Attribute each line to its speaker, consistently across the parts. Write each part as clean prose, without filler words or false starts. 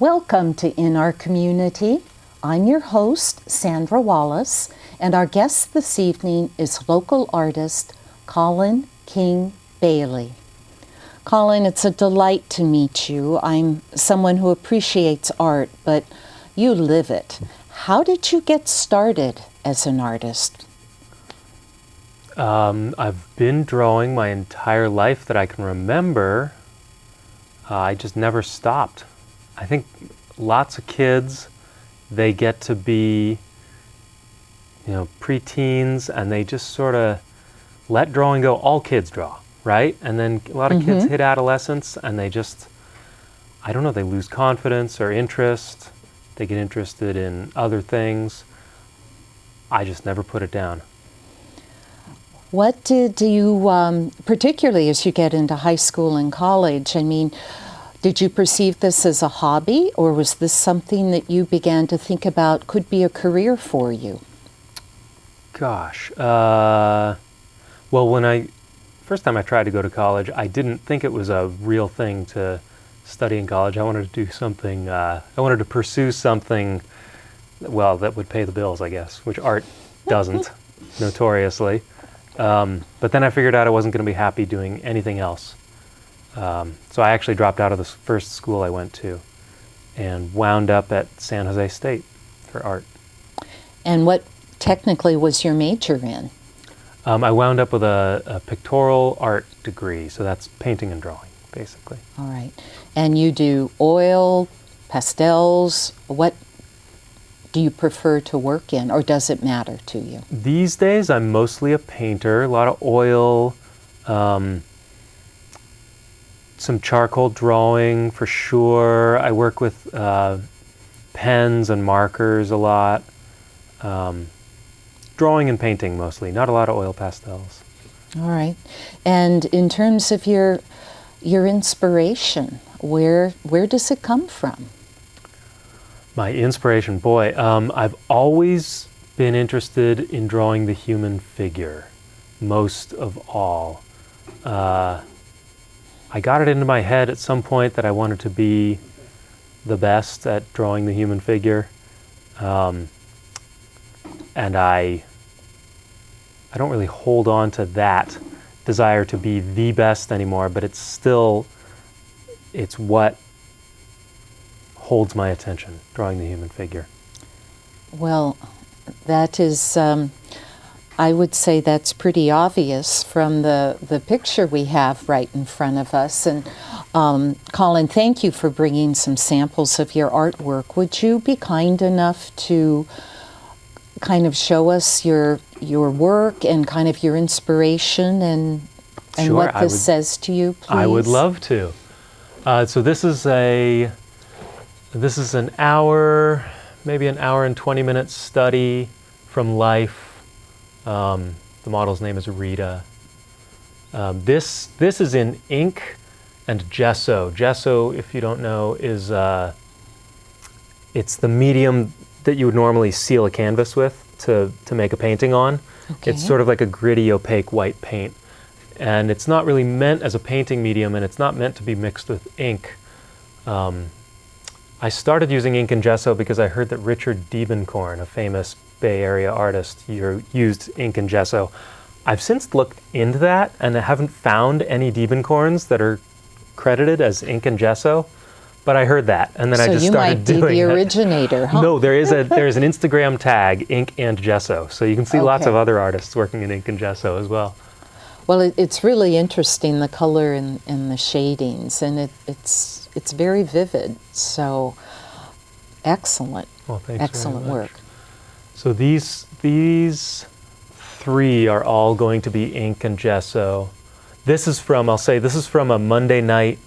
Speaker 1: Welcome to In Our Community. I'm your host, Sandra Wallace, and our guest this evening is local artist Colin King Bailey. Colin, it's a delight to meet you. I'm someone who appreciates art, but you live it. How did you get started as an artist?
Speaker 2: I've been drawing my entire life that I can remember. I just never stopped. I think lots of kids, they get to be, preteens, and they just sort of let drawing go. All kids draw, right? And then a lot of kids hit adolescence and they just, they lose confidence or interest. They get interested in other things. I just never put it down.
Speaker 1: What did you, particularly as you get into high school and college, did you perceive this as a hobby, or was this something that you began to think about could be a career for you?
Speaker 2: Gosh, first time I tried to go to college, I didn't think it was a real thing to study in college. I wanted to do something, I wanted to pursue something, that would pay the bills, I guess, which art doesn't, notoriously. But then I figured out I wasn't going to be happy doing anything else. So I actually dropped out of the first school I went to and wound up at San Jose State for art.
Speaker 1: And what technically was your major in?
Speaker 2: I wound up with a pictorial art degree, so that's painting and drawing, basically.
Speaker 1: All right. And you do oil, pastels, what do you prefer to work in, or does it matter to you?
Speaker 2: These days, I'm mostly a painter, a lot of oil, some charcoal drawing for sure. I work with pens and markers a lot. Drawing and painting mostly, not a lot of oil pastels.
Speaker 1: All right. And in terms of your inspiration, where does it come from?
Speaker 2: My inspiration, boy, I've always been interested in drawing the human figure, most of all. I got it into my head at some point that I wanted to be the best at drawing the human figure. And I don't really hold on to that desire to be the best anymore, but it's what holds my attention, drawing the human figure. Well,
Speaker 1: that is, I would say that's pretty obvious from the picture we have right in front of us. And Colin, thank you for bringing some samples of your artwork. Would you be kind enough to kind of show us your work and kind of your inspiration and
Speaker 2: sure,
Speaker 1: what this says to you, please?
Speaker 2: I would love to. So this is an hour, maybe an hour and 20 minutes study from life. The model's name is Rita. This is in ink and gesso. Gesso, if you don't know, is it's the medium that you would normally seal a canvas with to make a painting on. Okay. It's sort of like a gritty, opaque white paint. And it's not really meant as a painting medium, and it's not meant to be mixed with ink. I started using ink and gesso because I heard that Richard Diebenkorn, a famous Bay Area artist, used ink and gesso. I've since looked into that, and I haven't found any Diebenkorns that are credited as ink and gesso. But I heard that, and then I just started doing it. So you might be the
Speaker 1: originator, huh?
Speaker 2: No, there's an Instagram tag, ink and gesso. So you can see lots of other artists working in ink and gesso as well.
Speaker 1: Well, it's really interesting, the color and the shadings, and it's very vivid. So excellent.
Speaker 2: Well, thanks
Speaker 1: excellent
Speaker 2: very much.
Speaker 1: Work.
Speaker 2: So these three are all going to be ink and gesso. This is from a Monday night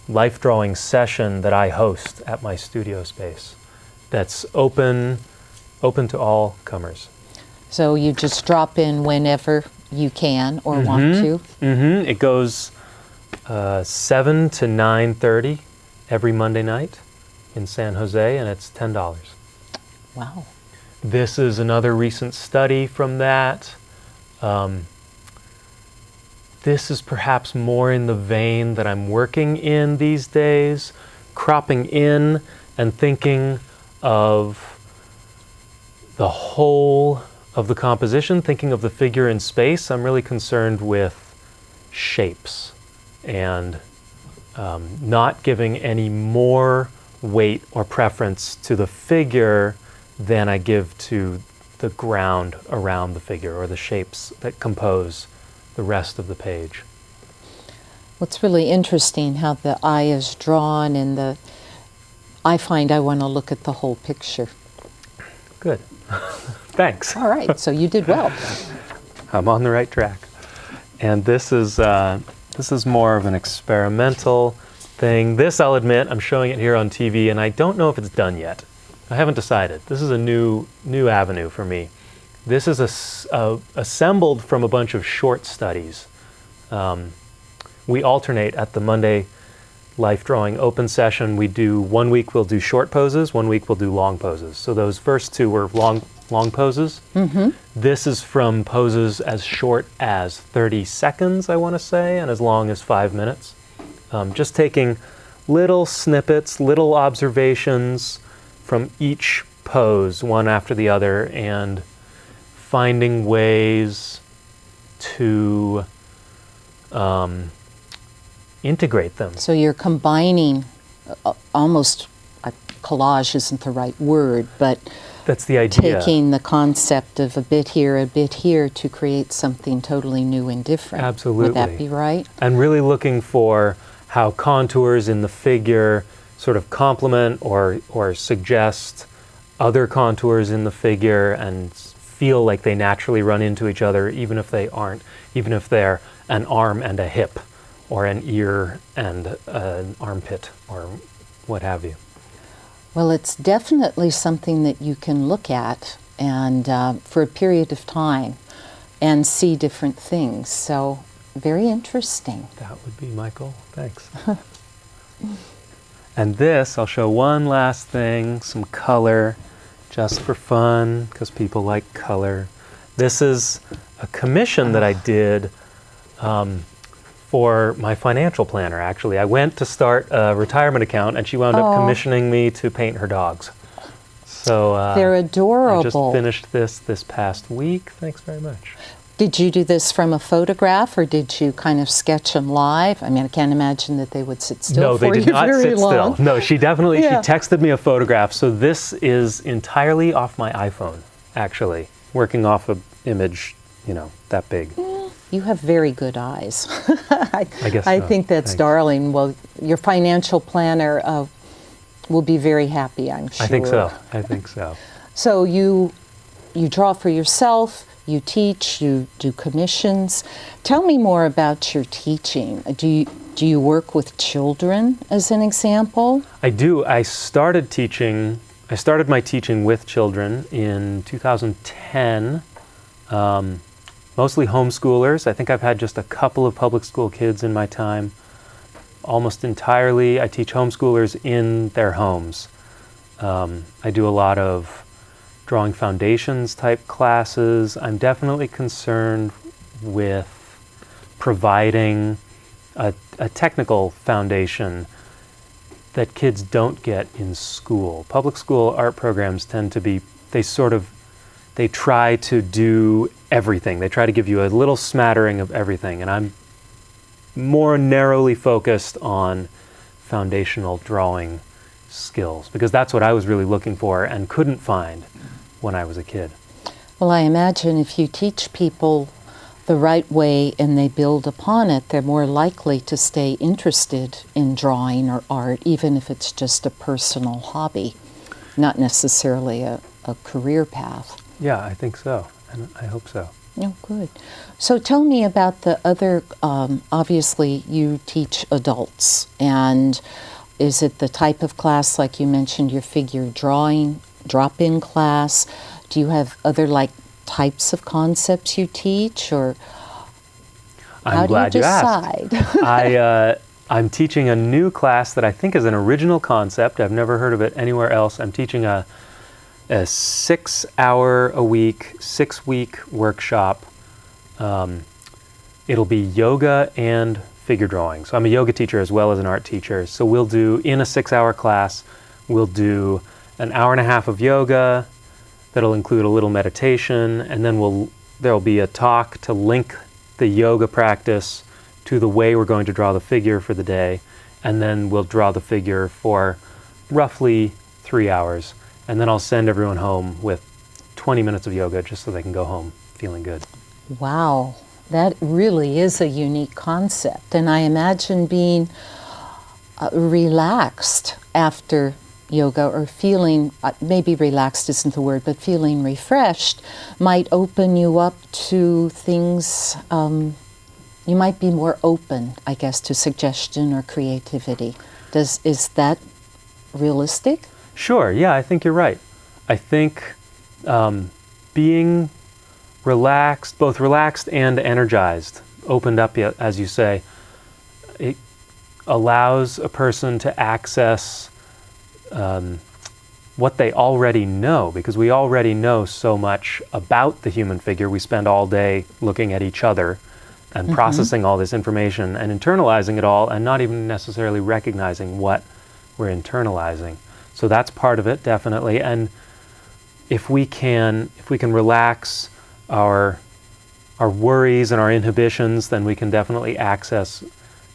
Speaker 2: life drawing session that I host at my studio space. That's open to all comers.
Speaker 1: So you just drop in whenever you can or want to?
Speaker 2: Mm-hmm. It goes 7 to 9:30 every Monday night in San Jose, and it's $10.
Speaker 1: Wow.
Speaker 2: This is another recent study from that. This is perhaps more in the vein that I'm working in these days. cropping in and thinking of the whole of the composition, thinking of the figure in space. I'm really concerned with shapes and not giving any more weight or preference to the figure than I give to the ground around the figure or the shapes that compose the rest of the page.
Speaker 1: Well, it's really interesting how the eye is drawn, and I find I want to look at the whole picture.
Speaker 2: Good. Thanks.
Speaker 1: All right, so you did well.
Speaker 2: I'm on the right track. And this is more of an experimental thing. This, I'll admit, I'm showing it here on TV, and I don't know if it's done yet. I haven't decided. This is a new avenue for me. This is assembled from a bunch of short studies. We alternate at the Monday Life Drawing Open session. We do 1 week we'll do short poses, 1 week we'll do long poses. So those first two were long poses. Mm-hmm. This is from poses as short as 30 seconds, I want to say, and as long as 5 minutes. Just taking little snippets, little observations from each pose, one after the other, and finding ways to integrate them.
Speaker 1: So you're combining almost, collage isn't the right word, but
Speaker 2: that's the idea.
Speaker 1: Taking the concept of a bit here to create something totally new and different.
Speaker 2: Absolutely.
Speaker 1: Would that be right?
Speaker 2: And really looking for how contours in the figure sort of complement or suggest other contours in the figure and feel like they naturally run into each other, even if they aren't, even if they're an arm and a hip, or an ear and an armpit, or what have you.
Speaker 1: Well, it's definitely something that you can look at and for a period of time and see different things. So, very interesting.
Speaker 2: That would be my goal. Thanks. And this, I'll show one last thing, some color, just for fun, because people like color. This is a commission that I did for my financial planner, actually. I went to start a retirement account, and she wound up commissioning me to paint her dogs. So
Speaker 1: they're adorable.
Speaker 2: I just finished this past week. Thanks very much.
Speaker 1: Did you do this from a photograph, or did you kind of sketch them live? I mean, I can't imagine that they would sit still for you very long.
Speaker 2: No, they did not sit still. No, she definitely, she texted me a photograph. So this is entirely off my iPhone, actually, working off an image, that big.
Speaker 1: You have very good eyes.
Speaker 2: I guess so.
Speaker 1: I think that's
Speaker 2: Thanks.
Speaker 1: Darling. Well, your financial planner will be very happy, I'm sure.
Speaker 2: I think so.
Speaker 1: So you draw for yourself, you teach, you do commissions. Tell me more about your teaching. Do you work with children, as an example?
Speaker 2: I do. I started my teaching with children in 2010. Mostly homeschoolers. I think I've had just a couple of public school kids in my time. Almost entirely, I teach homeschoolers in their homes. I do a lot of drawing foundations type classes. I'm definitely concerned with providing a technical foundation that kids don't get in school. Public school art programs tend to be, they try to do everything. They try to give you a little smattering of everything, and I'm more narrowly focused on foundational drawing skills, because that's what I was really looking for and couldn't find when I was a kid.
Speaker 1: Well, I imagine if you teach people the right way and they build upon it, they're more likely to stay interested in drawing or art, even if it's just a personal hobby, not necessarily a career path.
Speaker 2: Yeah, I think so, and I hope so.
Speaker 1: Oh, good. So tell me about the other, obviously you teach adults, and is it the type of class, like you mentioned, your figure drawing, drop-in class? Do you have other types of concepts you teach, or how do you decide?
Speaker 2: I'm teaching a new class that I think is an original concept. I've never heard of it anywhere else. I'm teaching a 6-hour-a-week, 6-week workshop. It'll be yoga and figure drawing. So I'm a yoga teacher as well as an art teacher. So we'll do, in a 6-hour class, we'll do an hour and a half of yoga that'll include a little meditation, and then there'll be a talk to link the yoga practice to the way we're going to draw the figure for the day, and then we'll draw the figure for roughly 3 hours, and then I'll send everyone home with 20 minutes of yoga just so they can go home feeling good.
Speaker 1: Wow, that really is a unique concept, and I imagine being relaxed after yoga, or feeling, maybe relaxed isn't the word, but feeling refreshed might open you up to things, you might be more open, I guess, to suggestion or creativity. Is that realistic?
Speaker 2: Sure, yeah, I think you're right. I think being relaxed, both relaxed and energized, opened up, as you say, it allows a person to access what they already know, because we already know so much about the human figure. We spend all day looking at each other and processing all this information and internalizing it all, and not even necessarily recognizing what we're internalizing. So that's part of it, definitely. And if we can relax our worries and our inhibitions, then we can definitely access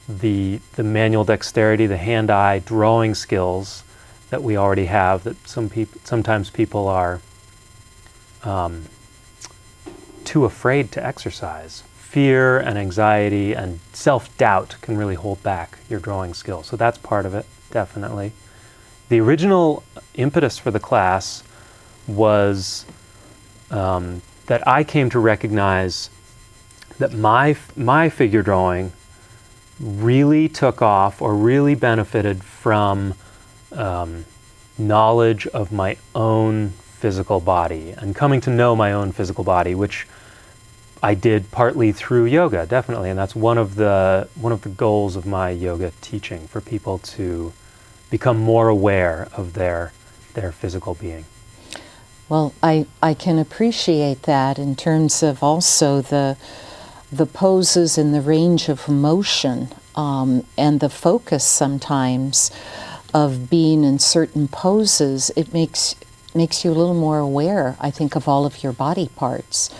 Speaker 2: the manual dexterity, the hand-eye drawing skills that we already have, that sometimes people are too afraid to exercise. Fear and anxiety and self-doubt can really hold back your drawing skills. So that's part of it, definitely. The original impetus for the class was that I came to recognize that my figure drawing really took off, or really benefited from knowledge of my own physical body, and coming to know my own physical body, which I did partly through yoga, definitely, and that's one of the goals of my yoga teaching, for people to become more aware of their physical being.
Speaker 1: Well, I can appreciate that in terms of also the poses and the range of motion, and the focus sometimes of being in certain poses. It makes you a little more aware, I think, of all of your body parts.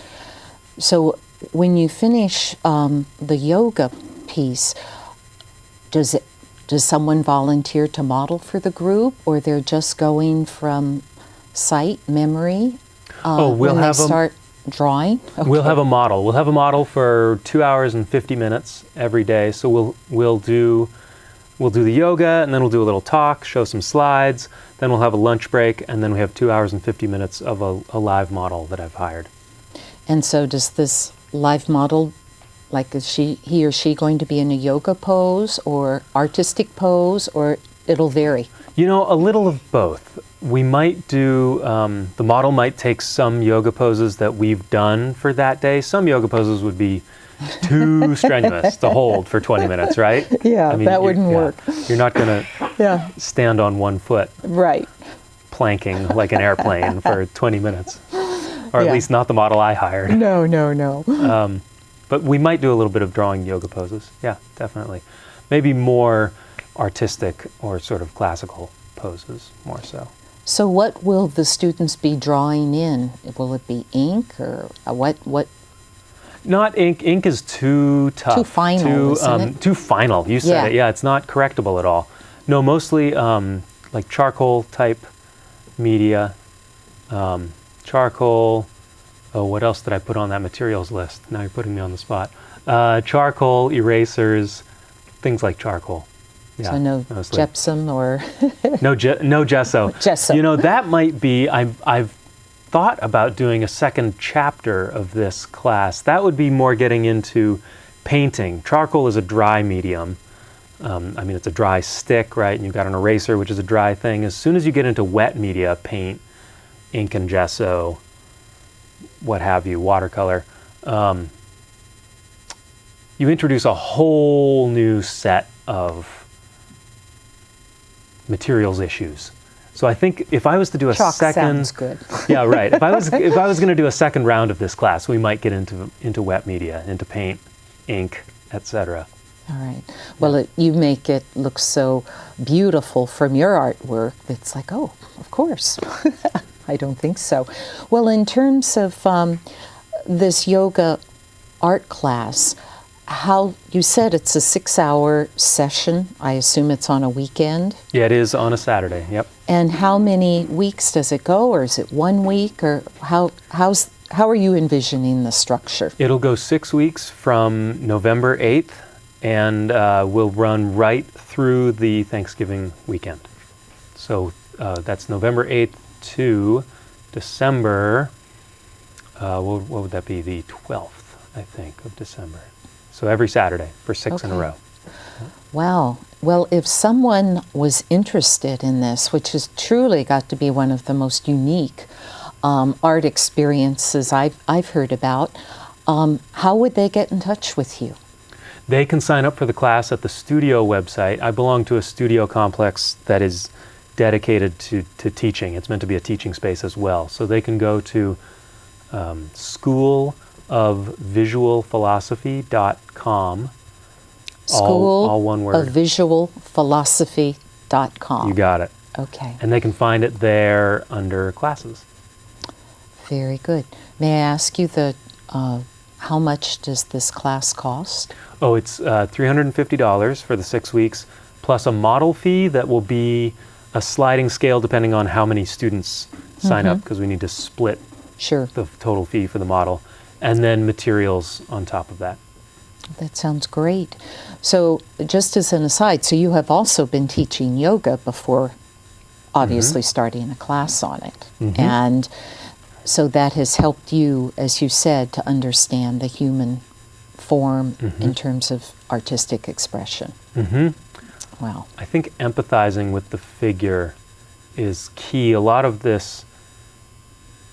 Speaker 1: So when you finish the yoga piece, does someone volunteer to model for the group, or they're just going from sight, memory, when they start drawing? Okay.
Speaker 2: We'll have a model. We'll have a model for 2 hours and 50 minutes every day. So we'll do the yoga, and then we'll do a little talk, show some slides, then we'll have a lunch break, and then we have 2 hours and 50 minutes of a live model that I've hired. And
Speaker 1: so does this live model, like, is he or she going to be in a yoga pose or artistic pose, or it'll vary?
Speaker 2: You know, a little of both. We might do, the model might take some yoga poses that we've done for that day. Some yoga poses would be too strenuous to hold for 20 minutes, right?
Speaker 1: Yeah, I mean, that wouldn't work.
Speaker 2: You're not going to stand on one foot.
Speaker 1: Right.
Speaker 2: Planking like an airplane for 20 minutes. Or at least not the model I hired.
Speaker 1: No.
Speaker 2: But we might do a little bit of drawing yoga poses. Yeah, definitely. Maybe more artistic or sort of classical poses, more so.
Speaker 1: So what will the students be drawing in? Will it be ink, or what?
Speaker 2: Not ink. Ink is too tough.
Speaker 1: Too final, isn't it?
Speaker 2: Too final. You said it. Yeah, it's not correctable at all. No, mostly like charcoal type media. Charcoal. Oh, what else did I put on that materials list? Now you're putting me on the spot. Charcoal, erasers, things like charcoal. Yeah,
Speaker 1: so no
Speaker 2: mostly.
Speaker 1: gypsum or
Speaker 2: no gesso.
Speaker 1: Gesso.
Speaker 2: You know, that might be. I've thought about doing a second chapter of this class. That would be more getting into painting. Charcoal is a dry medium. I mean, it's a dry stick, right? And you've got an eraser, which is a dry thing. As soon as you get into wet media, paint, ink and gesso, what have you, watercolor, you introduce a whole new set of materials issues. So I think if I was to do a
Speaker 1: Chalk
Speaker 2: second,
Speaker 1: sounds good.
Speaker 2: Yeah, right. If I was going to do a second round of this class, we might get into wet media, into paint, ink, etc.
Speaker 1: All right. Well, you make it look so beautiful from your artwork. It's like, oh, of course. I don't think so. Well, in terms of this yoga art class, how you said it's a 6-hour session. I assume it's on a weekend.
Speaker 2: Yeah, it is on a Saturday. Yep.
Speaker 1: And how many weeks does it go, or is it 1 week, or how are you envisioning the structure?
Speaker 2: It'll go 6 weeks from November 8th, and will run right through the Thanksgiving weekend. So that's November 8th to December, what would that be? The 12th, I think, of December. So every Saturday for 6 in a row.
Speaker 1: Wow. Well, if someone was interested in this, which has truly got to be one of the most unique art experiences I've heard about, how would they get in touch with you?
Speaker 2: They can sign up for the class at the studio website. I belong to a studio complex that is dedicated to teaching. It's meant to be a teaching space as well. So they can go to schoolofvisualphilosophy.com. All one word.
Speaker 1: Schoolofvisualphilosophy.com.
Speaker 2: You got it.
Speaker 1: Okay.
Speaker 2: And they can find it there under classes.
Speaker 1: Very good. May I ask you how much does this class cost?
Speaker 2: Oh, it's $350 for the 6 weeks, plus a model fee that will be a sliding scale depending on how many students sign up, because we need to split the total fee for the model, and then materials on top of that.
Speaker 1: That sounds great. So just as an aside, so you have also been teaching yoga before obviously starting a class on it. And so that has helped you, as you said, to understand the human form in terms of artistic expression. Wow.
Speaker 2: I think empathizing with the figure is key. A lot of this,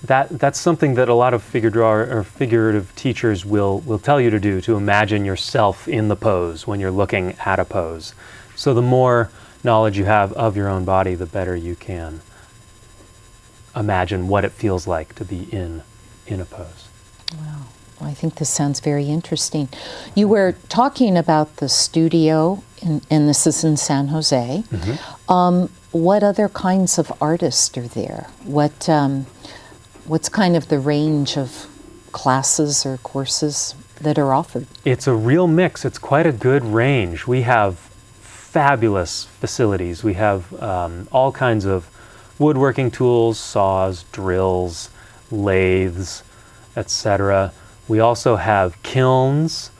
Speaker 2: that's something that a lot of figure drawer or figurative teachers will tell you to do, to imagine yourself in the pose when you're looking at a pose. So the more knowledge you have of your own body, the better you can imagine what it feels like to be in a pose.
Speaker 1: Wow. Well, I think this sounds very interesting. You were talking about the studio, and this is in San Jose. What other kinds of artists are there? What's kind of the range of classes or courses that are offered?
Speaker 2: It's a real mix. It's quite a good range. We have fabulous facilities. We have all kinds of woodworking tools, saws, drills, lathes, etc. We also have kilns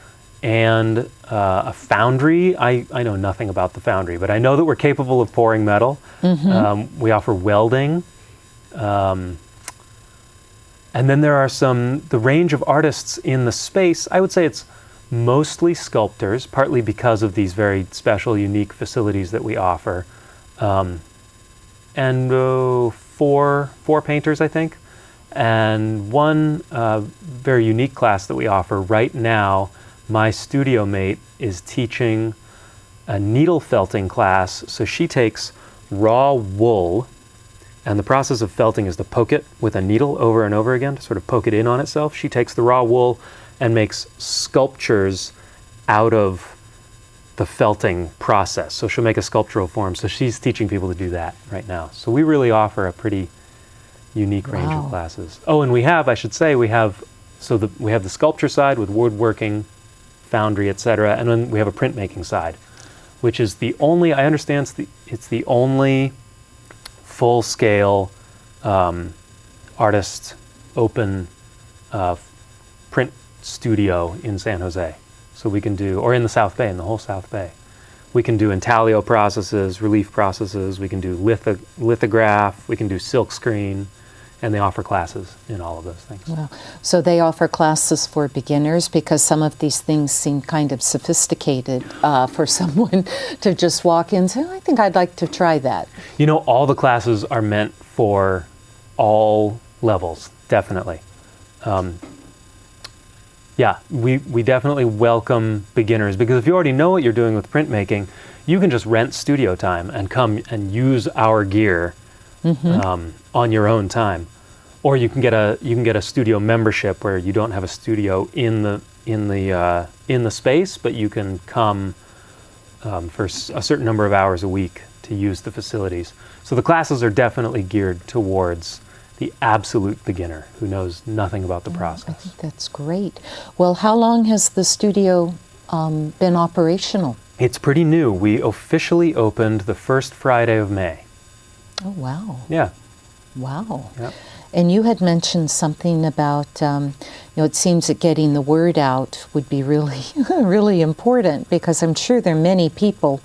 Speaker 2: and a foundry. I know nothing about the foundry, but I know that we're capable of pouring metal. We offer welding. And then there are the range of artists in the space. I would say it's mostly sculptors, partly because of these very special, unique facilities that we offer. And four painters, I think. And one very unique class that we offer right now, my studio mate is teaching a needle felting class. So she takes raw wool, and the process of felting is to poke it with a needle over and over again to sort of poke it in on itself. She takes the raw wool and makes sculptures out of the felting process. So she'll make a sculptural form. So she's teaching people to do that right now. So we really offer a pretty unique range of classes. Oh, and we have the sculpture side with woodworking, foundry, etc., and then we have a printmaking side, which is the only, I understand it's the only full-scale artist open print studio in San Jose. So we can do, or in the South Bay, in the whole South Bay. We can do intaglio processes, relief processes, we can do lithograph, we can do silk screen, and they offer classes in all of those things.
Speaker 1: Wow. So they offer classes for beginners, because some of these things seem kind of sophisticated for someone to just walk in and say, oh, I think I'd like to try that.
Speaker 2: You know, all the classes are meant for all levels, definitely. Yeah, we definitely welcome beginners, because if you already know what you're doing with printmaking, you can just rent studio time and come and use our gear on your own time, or you can get a studio membership where you don't have a studio in the space, but you can come for a certain number of hours a week to use the facilities. So the classes are definitely geared towards the absolute beginner who knows nothing about the process.
Speaker 1: I think that's great. Well, how long has the studio been operational?
Speaker 2: It's pretty new. We officially opened the first Friday of May.
Speaker 1: Oh, wow.
Speaker 2: Yeah.
Speaker 1: Wow.
Speaker 2: Yep.
Speaker 1: And you had mentioned something about, it seems that getting the word out would be really, really important, because I'm sure there are many people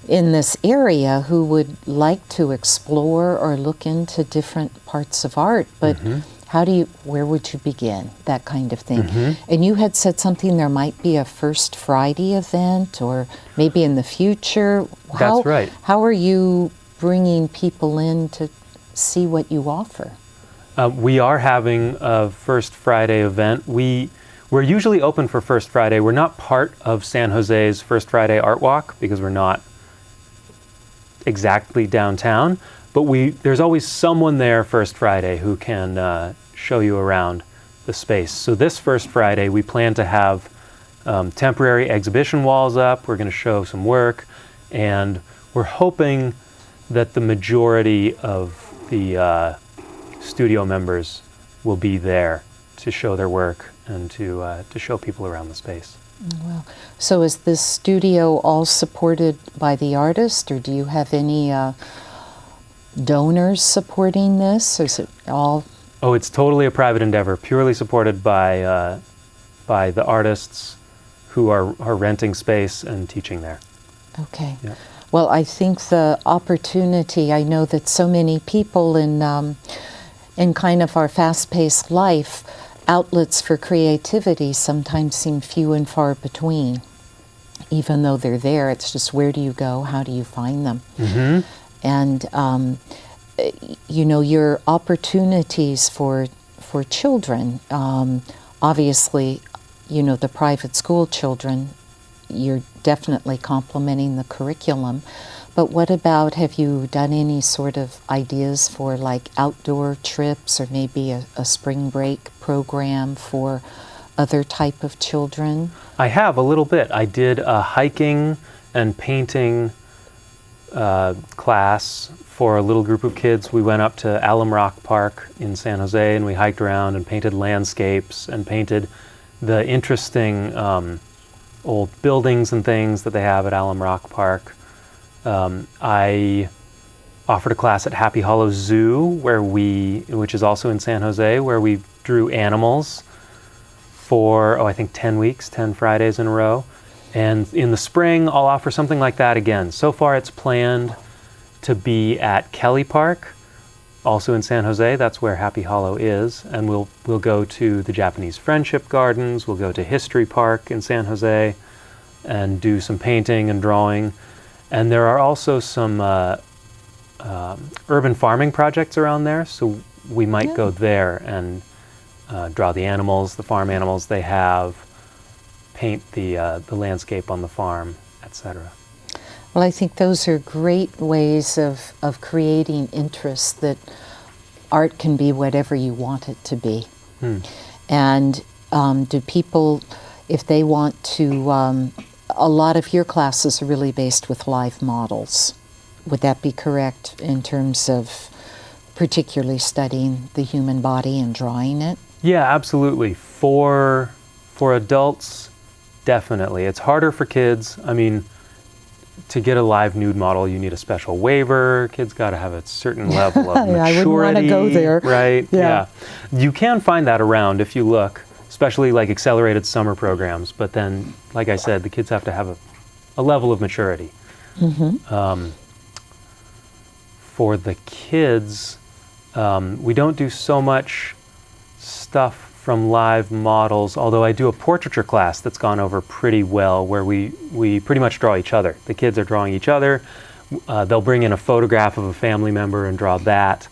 Speaker 1: in this area who would like to explore or look into different parts of art, but where would you begin, that kind of thing? And you had said something, there might be a First Friday event, or maybe in the future.
Speaker 2: That's right.
Speaker 1: How are you bringing people in to see what you offer?
Speaker 2: We are having a First Friday event. We're usually open for First Friday. We're not part of San Jose's First Friday Art Walk because we're not exactly downtown, but there's always someone there First Friday who can show you around the space. So this First Friday we plan to have temporary exhibition walls up. We're going to show some work, and we're hoping that the majority of the studio members will be there to show their work and to show people around the space.
Speaker 1: Well, so is this studio all supported by the artist, or do you have any donors supporting this? Or is it all?
Speaker 2: Oh, it's totally a private endeavor, purely supported by the artists who are renting space and teaching there.
Speaker 1: Okay.
Speaker 2: Yeah.
Speaker 1: Well, I think the opportunity, I know that so many people in kind of our fast-paced life, outlets for creativity sometimes seem few and far between. Even though they're there, it's just, where do you go? How do you find them? And your opportunities for children, obviously, the private school children, you're definitely complementing the curriculum. But what about, have you done any sort of ideas for like outdoor trips, or maybe a spring break program for other type of children?
Speaker 2: I have a little bit. I did a hiking and painting class for a little group of kids. We went up to Alum Rock Park in San Jose, and we hiked around and painted landscapes and painted the interesting old buildings and things that they have at Alum Rock Park. I offered a class at Happy Hollow Zoo, which is also in San Jose, where we drew animals for, I think 10 weeks, 10 Fridays in a row. And in the spring, I'll offer something like that again. So far, it's planned to be at Kelly Park, also in San Jose. That's where Happy Hollow is. And we'll go to the Japanese Friendship Gardens. We'll go to History Park in San Jose and do some painting and drawing. And there are also some urban farming projects around there, so we might go there and draw the animals, the farm animals they have, paint the landscape on the farm, etc.
Speaker 1: Well, I think those are great ways of creating interest, that art can be whatever you want it to be. And do people, if they want to, a lot of your classes are really based with live models. Would that be correct in terms of particularly studying the human body and drawing it?
Speaker 2: Yeah, absolutely. For adults, definitely. It's harder for kids. I mean, to get a live nude model, you need a special waiver. Kids got to have a certain level of maturity.
Speaker 1: I wouldn't want to go there.
Speaker 2: Right? Yeah. You can find that around if you look, especially like accelerated summer programs. But then, like I said, the kids have to have a level of maturity. For the kids, we don't do so much stuff from live models, although I do a portraiture class that's gone over pretty well, where we pretty much draw each other. The kids are drawing each other. They'll bring in a photograph of a family member and draw that.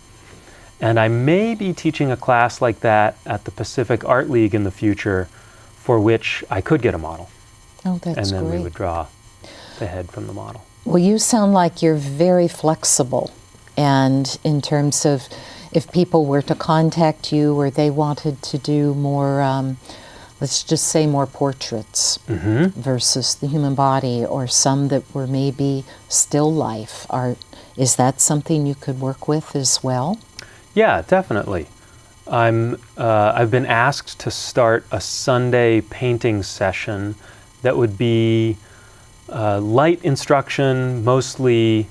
Speaker 2: And I may be teaching a class like that at the Pacific Art League in the future, for which I could get a model.
Speaker 1: Oh, that's great.
Speaker 2: And then we would draw the head from the model.
Speaker 1: Well, you sound like you're very flexible. And in terms of if people were to contact you, or they wanted to do more, let's just say more portraits versus the human body, or some that were maybe still life. Is that something you could work with as well?
Speaker 2: Yeah, definitely. I've been asked to start a Sunday painting session that would be light instruction, mostly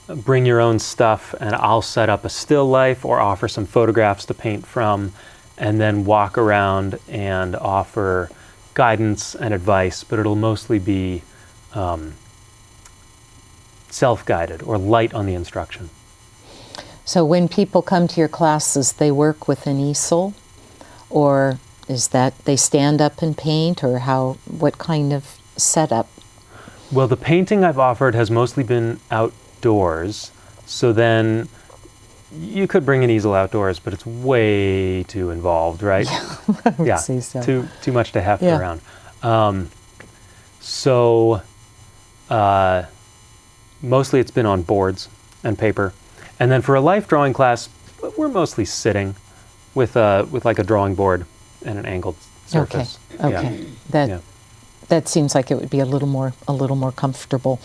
Speaker 2: bring your own stuff, and I'll set up a still life or offer some photographs to paint from, and then walk around and offer guidance and advice, but it'll mostly be self-guided or light on the instruction.
Speaker 1: So when people come to your classes, they work with an easel, or is that they stand up and paint, or what kind of setup?
Speaker 2: Well, the painting I've offered has mostly been outdoors, so then you could bring an easel outdoors, but it's way too involved, right?
Speaker 1: Yeah, I would say so.
Speaker 2: Too much to heft around. Mostly it's been on boards and paper. And then for a life drawing class, we're mostly sitting with like a drawing board and an angled surface.
Speaker 1: Okay.
Speaker 2: Yeah.
Speaker 1: That seems like it would be a little more comfortable.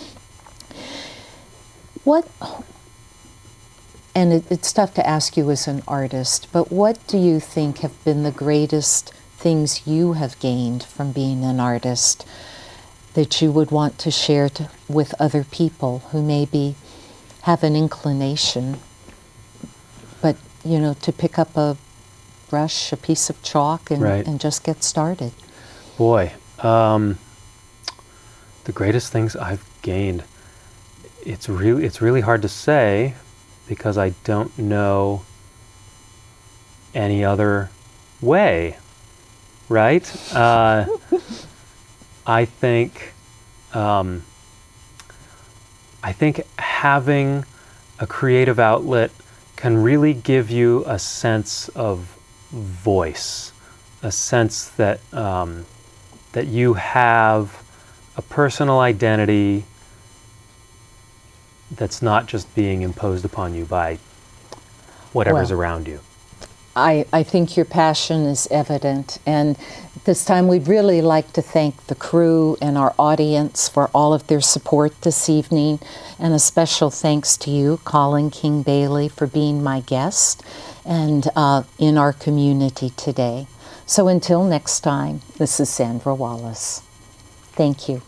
Speaker 1: And it's tough to ask you as an artist, but what do you think have been the greatest things you have gained from being an artist that you would want to share with other people who maybe have an inclination, but to pick up a brush, a piece of chalk, and just get started?
Speaker 2: Boy, the greatest things I've gained. It's really hard to say, because I don't know any other way, right? I think having a creative outlet can really give you a sense of voice, a sense that that you have a personal identity that's not just being imposed upon you by whatever's around you.
Speaker 1: I think your passion is evident, and this time we'd really like to thank the crew and our audience for all of their support this evening, and a special thanks to you, Colin King Bailey, for being my guest and in our community today. So until next time, this is Sandra Wallace. Thank you.